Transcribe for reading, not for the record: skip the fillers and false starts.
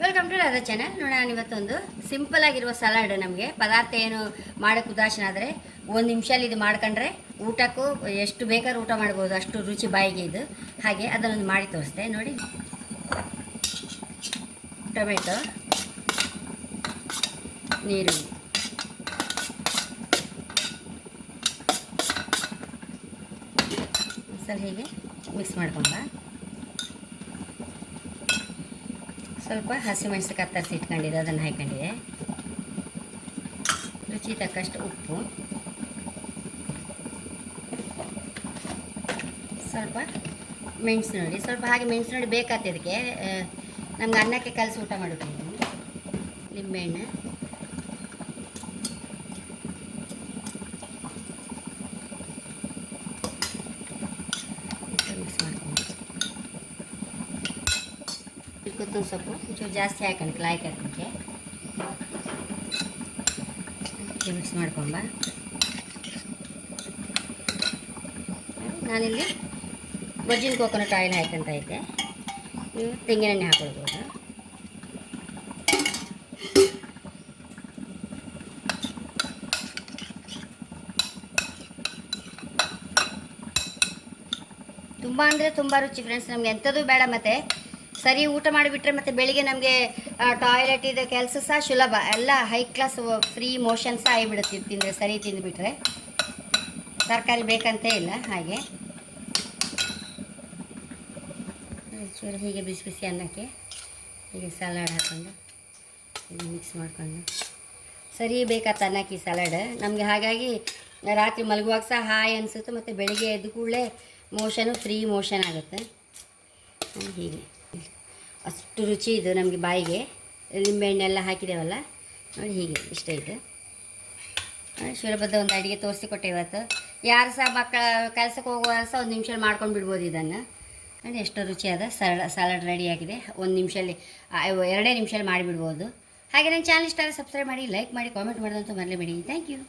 Welcome to Radha channel. ನಾನು ಇವತ್ತೊಂದು simple ಆಗಿರುವ ಸಲಾಡ್, ನಮಗೆ ಪದಾರ್ಥ ಏನು ಮಾಡೋಕ್ಕೆ ಉದಾಸೀನ ಆದರೆ 1 ನಿಮಿಷದಲ್ಲಿ ಇದು ಮಾಡ್ಕೊಂಡ್ರೆ ಊಟಕ್ಕೂ ಎಷ್ಟು ಬೇಕಾದ್ರೂ ಊಟ ಮಾಡ್ಬೋದು, ಅಷ್ಟು ರುಚಿ ಬಾಯಿಗೆ ಇದು. ಹಾಗೆ ಅದನ್ನೊಂದು ಮಾಡಿ ತೋರಿಸ್ದೆ ನೋಡಿ. ಟೊಮೆಟೊ, ನೀರುಳ್ಳಿ, ಸ್ವಲ್ಪ ಹೀಗೆ ಮಿಕ್ಸ್ ಮಾಡ್ಕೊಂಡ, ಸ್ವಲ್ಪ ಹಸಿಮೆಣಸು ಕತ್ತರಿಸಿ ಇಟ್ಕೊಂಡಿದ್ದೆ ಅದನ್ನು ಹಾಕೊಂಡಿದೆ, ರುಚಿ ತಕ್ಕಷ್ಟು ಉಪ್ಪು, ಸ್ವಲ್ಪ ಮೆಣಸು ನೋಡಿ, ಸ್ವಲ್ಪ ಹಾಗೆ ಮೆಣಸು ನೋಡಿ ಬೇಕಾಗ್ತದೆ ಇದಕ್ಕೆ. ನಮ್ಗೆ ಅನ್ನಕ್ಕೆ ಕಲಸಿ ಊಟ ಮಾಡೋದು. ನಿಂಬೆಹಣ್ಣು, ಮಿಕ್ಸ್ ಮಾಡ್ಕೊಂಡು ಕೊತ್ತಂಬರಿ ಸೊಪ್ಪು ಒಂಚೂರು ಜಾಸ್ತಿ ಹಾಕೊಂಡು ಲಾಯ್ಕ್ ಹಾಕೋಕ್ಕೆ ಮಿಕ್ಸ್ ಮಾಡ್ಕೊಂಬ. ನಾನಿಲ್ಲಿ ವರ್ಜಿನ್ ಕೋಕೋನಟ್ ಆಯಿಲ್ ಹಾಕಂತ ಇದ್ದೆ, ನೀವು ತೆಂಗಿನೆಣ್ಣೆ ಹಾಕೊಳ್ಬೋದು. ತುಂಬ ಅಂದರೆ ತುಂಬ ರುಚಿ ಫ್ರೆಂಡ್ಸ್. ನಮಗೆ ಎಂಥದ್ದು ಬೇಡ, ಮತ್ತು ಸರಿ ಊಟ ಮಾಡಿಬಿಟ್ರೆ ಮತ್ತು ಬೆಳಿಗ್ಗೆ ನಮಗೆ ಟಾಯ್ಲೆಟ್ ಇದೆ ಕೆಲಸ ಸಹ ಸುಲಭ, ಎಲ್ಲ ಹೈ ಕ್ಲಾಸ್ ಫ್ರೀ ಮೋಷನ್ ಸಹ ಆಗಿಬಿಡುತ್ತೆ ತಿಂದರೆ, ಸರಿ ತಿಂದುಬಿಟ್ರೆ. ತರಕಾರಿ ಬೇಕಂತೇ ಇಲ್ಲ. ಹಾಗೆ ಚೂರು ಹೀಗೆ ಬಿಸಿ ಬಿಸಿ ಅನ್ನಕ್ಕೆ ಹೀಗೆ ಸಲಾಡ್ ಹಾಕ್ಕೊಂಡು ಹೀಗೆ ಮಿಕ್ಸ್ ಮಾಡಿಕೊಂಡು ಸರಿ ಬೇಕಾದ ಅನ್ನಕ್ಕೆ ಈ ಸಲಾಡ್ ನಮಗೆ. ಹಾಗಾಗಿ ರಾತ್ರಿ ಮಲಗುವಾಗ ಸಹ ಹಾಯ್ ಅನಿಸುತ್ತೆ, ಮತ್ತು ಬೆಳಿಗ್ಗೆ ಎದ್ದು ಕೂಡಲೇ ಮೋಷನು ಫ್ರೀ ಮೋಷನ್ ಆಗುತ್ತೆ. ಹೀಗೆ ಅಷ್ಟು ರುಚಿ ಇದು ನಮಗೆ ಬಾಯಿಗೆ. ನಿಂಬೆಹಣ್ಣೆಲ್ಲ ಹಾಕಿದ್ದೇವಲ್ಲ ನೋಡಿ, ಹೀಗೆ ಇಷ್ಟ ಇದೆ. ಸುಲಭದ ಒಂದು ಅಡುಗೆ ತೋರಿಸಿಕೊಟ್ಟೆ ಇವತ್ತು. ಯಾರು ಸಹ ಮಕ್ಕಳ ಕೆಲಸಕ್ಕೆ ಹೋಗುವಾಗ ಸಹ 1 ನಿಮಿಷ ಮಾಡ್ಕೊಂಡು ಬಿಡ್ಬೋದು ಇದನ್ನು ನೋಡಿ. ಎಷ್ಟು ರುಚಿಯಾದ ಸಲಾಡ್ ರೆಡಿಯಾಗಿದೆ. 1 ನಿಮಿಷದಲ್ಲಿ 2 ನಿಮಿಷದಲ್ಲಿ ಮಾಡಿಬಿಡ್ಬೋದು. ಹಾಗೆ ನನ್ನ ಚಾನಲ್ ಇಷ್ಟ ಆದರೆ ಸಬ್ಸ್ಕ್ರೈಬ್ ಮಾಡಿ, ಲೈಕ್ ಮಾಡಿ, ಕಾಮೆಂಟ್ ಮಾಡೋದಂತೂ ಮರಲೇಬೇಡಿ. Thank you.